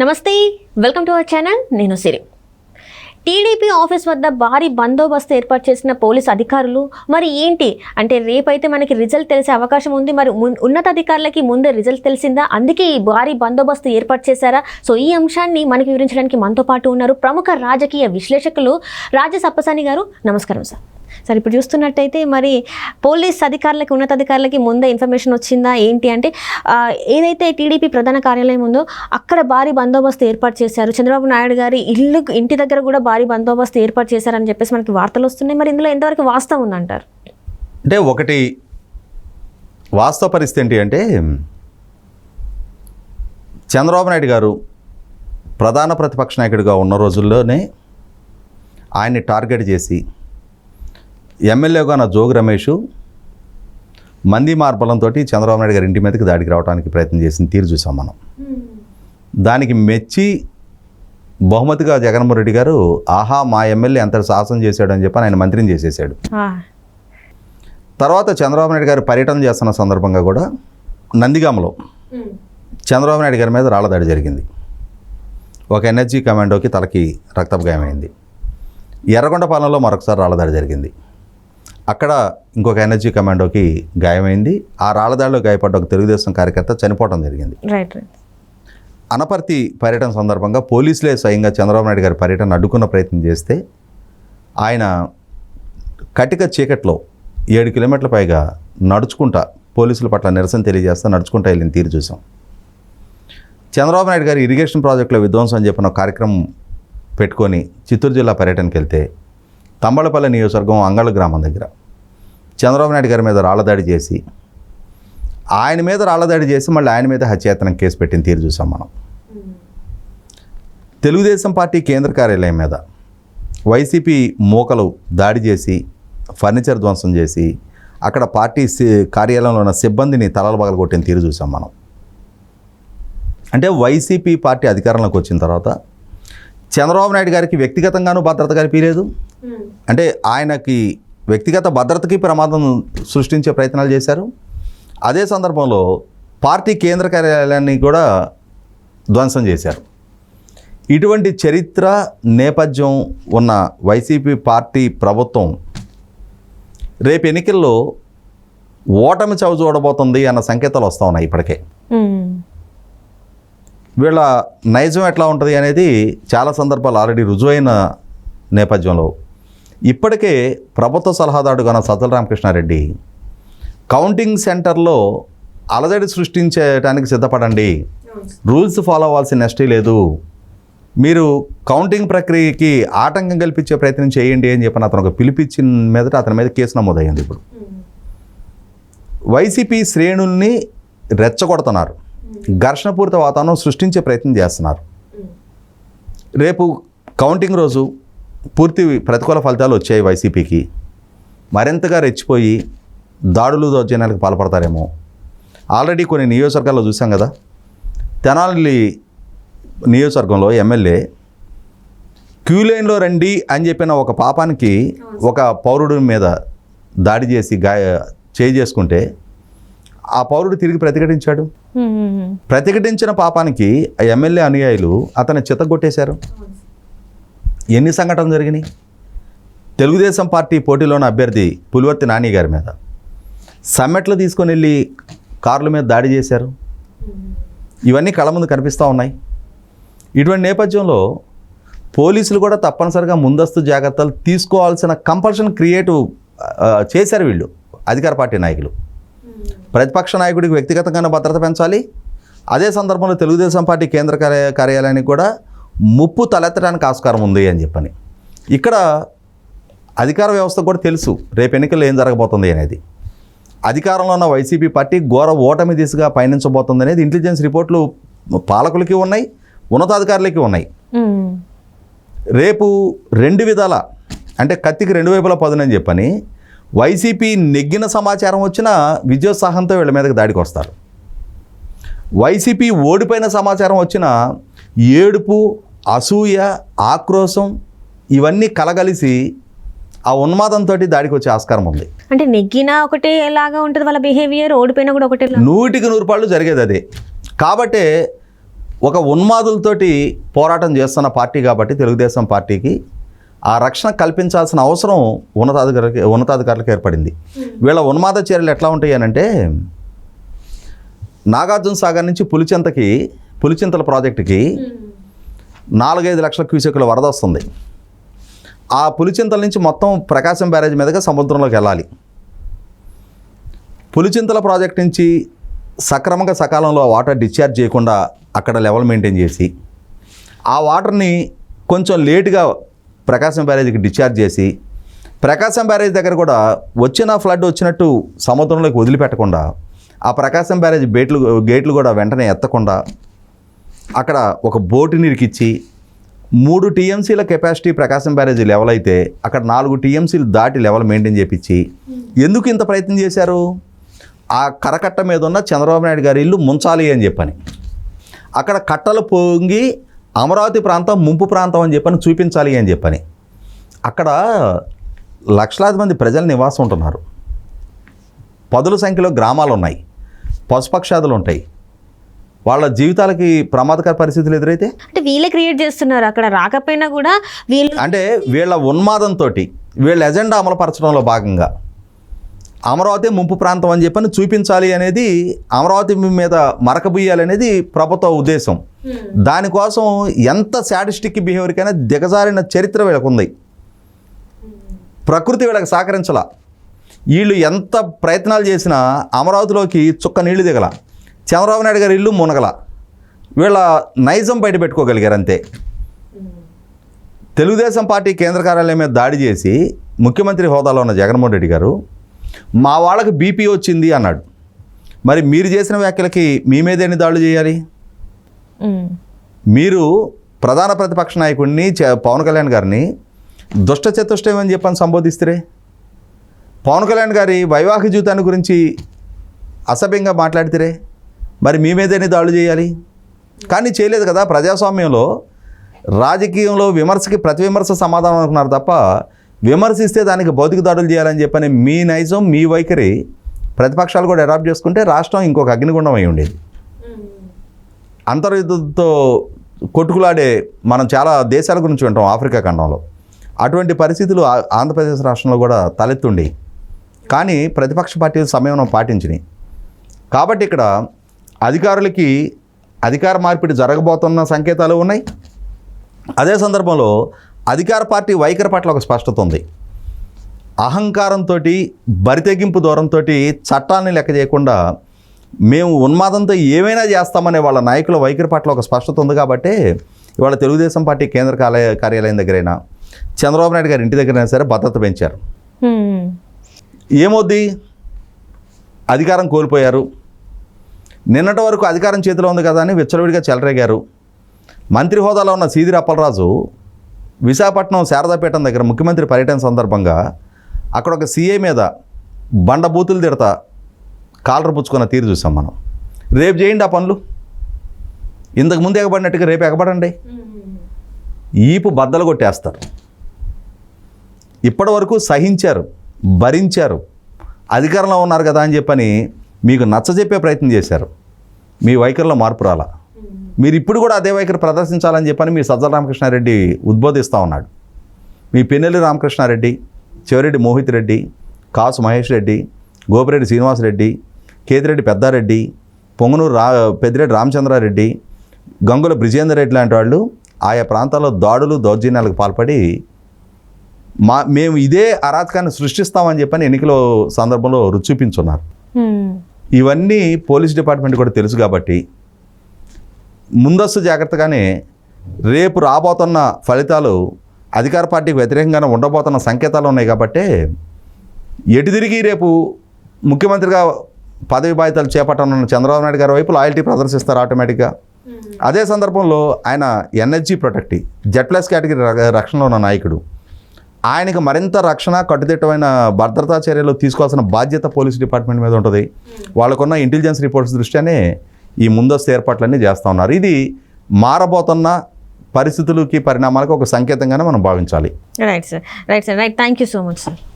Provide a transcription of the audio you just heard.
నమస్తే, welcome to our channel. నేను సిరి. TDP office వద్ద భారీ బందోబస్తు ఏర్పాటు చేసిన పోలీస్ అధికారులు మరి ఏంటి అంటే రేపైతే మనకి రిజల్ట్ తెలిసే అవకాశం ఉంది. మరి ఉన్నతాధికారులకి ముందే రిజల్ట్ తెలిసిందా? అందుకే ఈ భారీ బందోబస్తు ఏర్పాటు చేశారా? సో ఈ అంశాన్ని మనకి వివరించడానికి మనతో పాటు ఉన్నారు ప్రముఖ రాజకీయ విశ్లేషకులు రాజా సప్పసాని గారు. నమస్కారం సార్. సార్, ఇప్పుడు చూస్తున్నట్టయితే మరి పోలీస్ అధికారులకి ఉన్నతాధికారులకి ముందే ఇన్ఫర్మేషన్ వచ్చిందా ఏంటి అంటే ఏదైతే టీడీపీ ప్రధాన కార్యాలయం ఉందో అక్కడ భారీ బందోబస్తు ఏర్పాటు చేశారు. చంద్రబాబు నాయుడు గారి ఇంటి దగ్గర కూడా భారీ బందోబస్తు ఏర్పాటు చేశారని చెప్పేసి మనకి వార్తలు వస్తున్నాయి. మరి ఇందులో ఎంతవరకు వాస్తవం ఉందంటారు? అంటే ఒకటి వాస్తవ పరిస్థితి ఏంటి అంటే చంద్రబాబు నాయుడు గారు ప్రధాన ప్రతిపక్ష నాయకుడిగా ఉన్న రోజుల్లోనే ఆయన్ని టార్గెట్ చేసి ఎమ్మెల్యేగా ఉన్న జోగి రమేష్ మంది మార్బలంతో చంద్రబాబు నాయుడు గారి ఇంటి మీదకి దాడికి రావడానికి ప్రయత్నం చేసిన తీరు చూసాం మనం. దానికి మెచ్చి బహుమతిగా జగన్మోహన్ రెడ్డి గారు ఆహా మా ఎమ్మెల్యే ఎంత సాహసం చేశాడు అని చెప్పి ఆయన మంత్రిని చేసేసాడు. తర్వాత చంద్రబాబు నాయుడు గారు పర్యటన చేస్తున్న సందర్భంగా కూడా నందిగామలో చంద్రబాబు నాయుడు గారి మీద రాళ్ల దాడి జరిగింది. ఒక ఎన్ఎస్జీ కమాండోకి తలకి రక్తపు గాయమైంది. ఎర్రగొండపాలెంలో మరొకసారి రాళ్ల దాడి జరిగింది. అక్కడ ఇంకొక ఎన్ఎస్జీ కమాండోకి గాయమైంది. ఆ రాళ్లదాడిలో గాయపడ్డ ఒక తెలుగుదేశం కార్యకర్త చనిపోవడం జరిగింది. అనపర్తి పర్యటన సందర్భంగా పోలీసులే స్వయంగా చంద్రబాబు నాయుడు గారి పర్యటన అడ్డుకున్న ప్రయత్నం చేస్తే ఆయన కటిక చీకట్లో 7 కిలోమీటర్ల పైగా నడుచుకుంటా పోలీసుల పట్ల నిరసన తెలియజేస్తా నడుచుకుంటా వెళ్ళిన తీరు చూసాం. చంద్రబాబు నాయుడు గారు ఇరిగేషన్ ప్రాజెక్టులో విధ్వంసం అని చెప్పిన కార్యక్రమం పెట్టుకొని చిత్తూరు జిల్లా పర్యటనకి వెళ్తే తంబళపల్లి నియోజకవర్గం అంగళ గ్రామం దగ్గర చంద్రబాబు నాయుడు గారి మీద రాళ్లదాడి చేసి ఆయన మీద రాళ్లదాడి చేసి మళ్ళీ ఆయన మీద హత్యాయత్నం కేసు పెట్టిన తీరు చూసాం మనం. తెలుగుదేశం పార్టీ కేంద్ర కార్యాలయం మీద వైసీపీ మూకలు దాడి చేసి ఫర్నిచర్ ధ్వంసం చేసి అక్కడ పార్టీ కార్యాలయంలో ఉన్న సిబ్బందిని తలలు పగలగొట్టిన తీరు చూసాం మనం. అంటే వైసీపీ పార్టీ అధికారంలోకి వచ్చిన తర్వాత చంద్రబాబు నాయుడు గారికి వ్యక్తిగతంగానూ భద్రత కల్పించలేదు. అంటే ఆయనకి వ్యక్తిగత భద్రతకి ప్రమాదం సృష్టించే ప్రయత్నాలు చేశారు. అదే సందర్భంలో పార్టీ కేంద్ర కార్యాలయాన్ని కూడా ధ్వంసం చేశారు. ఇటువంటి చరిత్ర నేపథ్యం ఉన్న వైసీపీ పార్టీ ప్రభుత్వం రేపు ఎన్నికల్లో ఓటమి చవి చూడబోతుంది అన్న సంకేతాలు వస్తూ ఉన్నాయి. ఇప్పటికే వీళ్ళ నైజం ఎట్లా ఉంటుంది అనేది చాలా సందర్భాలు ఆల్రెడీ రుజువైన నేపథ్యంలో ఇప్పటికే ప్రభుత్వ సలహాదారుడుగా ఉన్న సజ్జల రామకృష్ణారెడ్డి కౌంటింగ్ సెంటర్లో అలజడి సృష్టించడానికి సిద్ధపడండి, రూల్స్ ఫాలో అవ్వాల్సిన నెస్టీ లేదు, మీరు కౌంటింగ్ ప్రక్రియకి ఆటంకం కల్పించే ప్రయత్నం చేయండి అని చెప్పిన అతను ఒక పిలిపించిన మీదట అతని మీద కేసు నమోదయ్యింది. ఇప్పుడు వైసీపీ శ్రేణుల్ని రెచ్చగొడుతున్నారు, ఘర్షణపూరిత వాతావరణం సృష్టించే ప్రయత్నం చేస్తున్నారు. రేపు కౌంటింగ్ రోజు పూర్తి ప్రతికూల ఫలితాలు వచ్చాయి వైసీపీకి, మరింతగా రెచ్చిపోయి దాడులు దౌర్జన్యాలకు పాల్పడతారేమో. ఆల్రెడీ కొన్ని నియోజకవర్గాల్లో చూసాం కదా. తెనాలి నియోజకవర్గంలో ఎమ్మెల్యే క్యూలైన్లో రండి అని చెప్పిన ఒక పాపానికి ఒక పౌరుడి మీద దాడి చేసి చేసుకుంటే ఆ పౌరుడు తిరిగి ప్రతిఘటించాడు. ప్రతిఘటించిన పాపానికి ఆ ఎమ్మెల్యే అనుయాయులు అతన్ని చితగొట్టేశారు. ఎన్ని సంఘటనలు జరిగినాయి. తెలుగుదేశం పార్టీ పోటీలోని అభ్యర్థి పులివర్తి నాని గారి మీద సమ్మెట్లు తీసుకొని వెళ్ళి కార్ల మీద దాడి చేశారు. ఇవన్నీ కళ్ళ ముందు కనిపిస్తూ ఉన్నాయి. ఇటువంటి నేపథ్యంలో పోలీసులు కూడా తప్పనిసరిగా ముందస్తు జాగ్రత్తలు తీసుకోవాల్సిన కంపల్షన్ క్రియేటివ్ చేశారు వీళ్ళు అధికార పార్టీ నాయకులు. ప్రతిపక్ష నాయకుడికి వ్యక్తిగతంగానే భద్రత పెంచాలి. అదే సందర్భంలో తెలుగుదేశం పార్టీ కేంద్ర కార్యాలయానికి కూడా ముప్పు తలెత్తడానికి ఆస్కారం ఉంది అని చెప్పని ఇక్కడ అధికార వ్యవస్థ కూడా తెలుసు రేపు ఎన్నికల్లో ఏం జరగబోతుంది అనేది. అధికారంలో ఉన్న వైసీపీ పార్టీ ఘోర ఓటమి దిశగా పయనించబోతుంది అనేది ఇంటెలిజెన్స్ రిపోర్ట్లు పాలకులకి ఉన్నాయి, ఉన్నతాధికారులకి ఉన్నాయి. రేపు 2 విధాల అంటే కత్తికి 2 వైపులా పదునని చెప్పని వైసీపీ నెగ్గిన సమాచారం వచ్చినా విద్యోత్సాహంతో వీళ్ళ మీదకి దాడికి వస్తారు. వైసీపీ ఓడిపోయిన సమాచారం వచ్చినా ఏడుపు, అసూయ, ఆక్రోశం ఇవన్నీ కలగలిసి ఆ ఉన్మాదంతో దాడికి వచ్చే ఆస్కారం ఉంది. అంటే నెగ్గినా ఒకటే లాగా ఉంటుంది వాళ్ళ బిహేవియర్, ఓడిపోయినా కూడా ఒకటే. 100% జరిగేది అదే. కాబట్టే ఒక ఉన్మాదులతోటి పోరాటం చేస్తున్న పార్టీ కాబట్టి తెలుగుదేశం పార్టీకి ఆ రక్షణ కల్పించాల్సిన అవసరం ఉన్నతాధికారులకు ఏర్పడింది. వీళ్ళ ఉన్మాద చర్యలు ఎట్లా ఉంటాయి అనంటే, నాగార్జున సాగర్ నుంచి పులిచింతల ప్రాజెక్టుకి 4-5 లక్షల క్యూసెక్కుల వరద వస్తుంది. ఆ పులిచింతల నుంచి మొత్తం ప్రకాశం బ్యారేజ్ మీదుగా సముద్రంలోకి వెళ్ళాలి. పులిచింతల ప్రాజెక్ట్ నుంచి సక్రమంగా సకాలంలో వాటర్ డిశ్చార్జ్ చేయకుండా అక్కడ లెవెల్ మెయింటైన్ చేసి, ఆ వాటర్ని కొంచెం లేటుగా ప్రకాశం బ్యారేజ్కి డిశ్చార్జ్ చేసి, ప్రకాశం బ్యారేజ్ దగ్గర కూడా వచ్చిన ఫ్లడ్ వచ్చినట్టు సముద్రంలోకి వదిలిపెట్టకుండా, ఆ ప్రకాశం బ్యారేజ్ గేట్లు కూడా వెంటనే ఎత్తకుండా అక్కడ ఒక బోటుని ఇరికిచ్చి 3 టీఎంసీల కెపాసిటీ ప్రకాశం బ్యారేజ్ లెవెల్ అయితే అక్కడ 4 టీఎంసీలు దాటి లెవెల్ మెయింటైన్ చేయించి, ఎందుకు ఇంత ప్రయత్నం చేశారు? ఆ కరకట్ట మీద ఉన్న చంద్రబాబు నాయుడు గారి ఇల్లు ముంచాలి అని చెప్పని, అక్కడ కట్టలు పొంగి అమరావతి ప్రాంతం ముంపు ప్రాంతం అని చెప్పని చూపించాలి అని చెప్పని, అక్కడ లక్షలాది మంది ప్రజల నివాసం ఉంటున్నారు. పదుల సంఖ్యలో గ్రామాలు ఉన్నాయి, పశుపక్షాదులు ఉంటాయి. వాళ్ళ జీవితాలకి ప్రమాదకర పరిస్థితులు ఎదురైతే అంటే వీళ్ళే క్రియేట్ చేస్తున్నారు. అక్కడ రాకపోయినా కూడా అంటే వీళ్ళ ఉన్మాదంతో వీళ్ళ ఎజెండా అమలుపరచడంలో భాగంగా అమరావతి ముంపు ప్రాంతం అని చెప్పని చూపించాలి అనేది, అమరావతి మీద మరకబుయ్యాలి అనేది ప్రభుత్వ ఉద్దేశం. దానికోసం ఎంత శాడిస్టిక్ బిహేవియర్కైనా దిగజారిన చరిత్ర వీళ్ళకు ఉంది. ప్రకృతి వీళ్ళకి సహకరించాల. వీళ్ళు ఎంత ప్రయత్నాలు చేసినా అమరావతిలోకి చుక్క నీళ్లు దిగల, చంద్రబాబు నాయుడు గారి ఇల్లు మునగల. వీళ్ళ నైజం బయట పెట్టుకోగలిగారు అంతే. తెలుగుదేశం పార్టీ కేంద్ర కార్యాలయం మీద దాడి చేసి ముఖ్యమంత్రి హోదాలో ఉన్న జగన్మోహన్ రెడ్డి గారు మా వాళ్ళకి బీపీ వచ్చింది అన్నాడు. మరి మీరు చేసిన వ్యాఖ్యలకి మీ మీద ఎన్ని దాడులు చేయాలి? మీరు ప్రధాన ప్రతిపక్ష నాయకుడిని పవన్ కళ్యాణ్ గారిని దుష్ట చతుష్టయం అని చెప్పని సంబోధిస్తే, పవన్ కళ్యాణ్ గారి వైవాహిక జీవితాన్ని గురించి అసభ్యంగా మాట్లాడితే మరి మీ మీద ఎన్ని దాడులు చేయాలి? కానీ చేయలేదు కదా. ప్రజాస్వామ్యంలో రాజకీయంలో విమర్శకి ప్రతి విమర్శ సమాధానం అనుకున్నారు తప్ప, విమర్శిస్తే దానికి భౌతిక దాడులు చేయాలని చెప్పని మీ నైజం, మీ వైఖరి ప్రతిపక్షాలు కూడా అడాప్ట్ చేసుకుంటే రాష్ట్రం ఇంకొక అగ్నిగుండం అయి ఉండేది. అంతర్యుద్ధంతో కొట్టుకులాడే మనం చాలా దేశాల గురించి వింటాం ఆఫ్రికా ఖండంలో. అటువంటి పరిస్థితులు ఆంధ్రప్రదేశ్ రాష్ట్రంలో కూడా తలెత్తుండి, కానీ ప్రతిపక్ష పార్టీలు సంయమనం పాటించినాయి. కాబట్టి ఇక్కడ అధికారులకి అధికార మార్పిడి జరగబోతున్న సంకేతాలు ఉన్నాయి. అదే సందర్భంలో అధికార పార్టీ వైఖరి పట్ల ఒక స్పష్టత ఉంది. అహంకారంతో, బరితెగింపు దూరంతో చట్టాన్ని లెక్క చేయకుండా మేము ఉన్మాదంతో ఏమైనా చేస్తామనే వాళ్ళ నాయకుల వైఖరి పట్ల ఒక స్పష్టత ఉంది. కాబట్టి ఇవాళ తెలుగుదేశం పార్టీ కేంద్ర కార్యాలయం దగ్గరైనా, చంద్రబాబు నాయుడు గారి ఇంటి దగ్గరైనా సరే భద్రత పెంచారు. ఏమొద్ది? అధికారం కోల్పోయారు. నిన్నటి వరకు అధికారం చేతిలో ఉంది కదా అని విచ్చలవిడిగా చెలరేగారు. మంత్రి హోదాలో ఉన్న సీదిరి అప్పలరాజు విశాఖపట్నం శారదాపీఠం దగ్గర ముఖ్యమంత్రి పర్యటన సందర్భంగా అక్కడ ఒక సీఐ మీద బండబూతులు తిడతా కాలర్ పుచ్చుకున్న తీరు చూసాం మనం. రేపు చేయండి ఆ పనులు, ఇంతకుముందు ఎగబడినట్టుగా రేపు ఎగబడండి, ఈపు బద్దలు కొట్టేస్తారు. ఇప్పటి వరకు సహించారు, భరించారు, అధికారంలో ఉన్నారు కదా అని చెప్పని మీకు నచ్చజెప్పే ప్రయత్నం చేశారు. మీ వైఖరిలో మార్పు రాలా. మీరు ఇప్పుడు కూడా అదే వైఖరి ప్రదర్శించాలని చెప్పని మీ సజ్జల రామకృష్ణారెడ్డి ఉద్బోధిస్తూ ఉన్నాడు. మీ పిన్నెల్లి రామకృష్ణారెడ్డి, చెవిరెడ్డి మోహిత్ రెడ్డి, కాసు మహేష్ రెడ్డి, గోపిరెడ్డి శ్రీనివాసరెడ్డి, కేతిరెడ్డి పెద్దారెడ్డి, పొంగనూరు పెద్దిరెడ్డి రామచంద్రారెడ్డి, గంగుల బ్రిజేందర్ రెడ్డి లాంటి వాళ్ళు ఆయా ప్రాంతాల్లో దాడులు దౌర్జన్యాలకు పాల్పడి మేము ఇదే అరాచకాన్ని సృష్టిస్తామని చెప్పని ఎన్నికల సందర్భంలో రుచి చూపించున్నారు. ఇవన్నీ పోలీస్ డిపార్ట్మెంట్ కూడా తెలుసు. కాబట్టి ముందస్తు జాగ్రత్తగానే రేపు రాబోతున్న ఫలితాలు అధికార పార్టీకి వ్యతిరేకంగానే ఉండబోతున్న సంకేతాలు ఉన్నాయి. కాబట్టి ఎటు తిరిగి రేపు ముఖ్యమంత్రిగా పదవి బాధ్యతలు చేపట్టనున్న చంద్రబాబు నాయుడు గారి వైపు లాయల్టీ ప్రదర్శిస్తారు ఆటోమేటిక్గా. అదే సందర్భంలో ఆయన ఎన్హెచ్జీ ప్రొటెక్టివ్ Z+ కేటగిరీ రక్షణలో ఉన్న నాయకుడు. ఆయనకు మరింత రక్షణ, కట్టుదిట్టమైన భద్రతా చర్యలు తీసుకోవాల్సిన బాధ్యత పోలీస్ డిపార్ట్మెంట్ మీద ఉంటుంది. వాళ్ళకున్న ఇంటెలిజెన్స్ రిపోర్ట్స్ దృష్ట్యానే ఈ ముందస్తు ఏర్పాట్లన్నీ చేస్తూ ఉన్నారు. ఇది మారబోతున్న పరిస్థితులకి, పరిణామాలకు ఒక సంకేతంగానే మనం భావించాలి. Right sir. Thank you so much sir.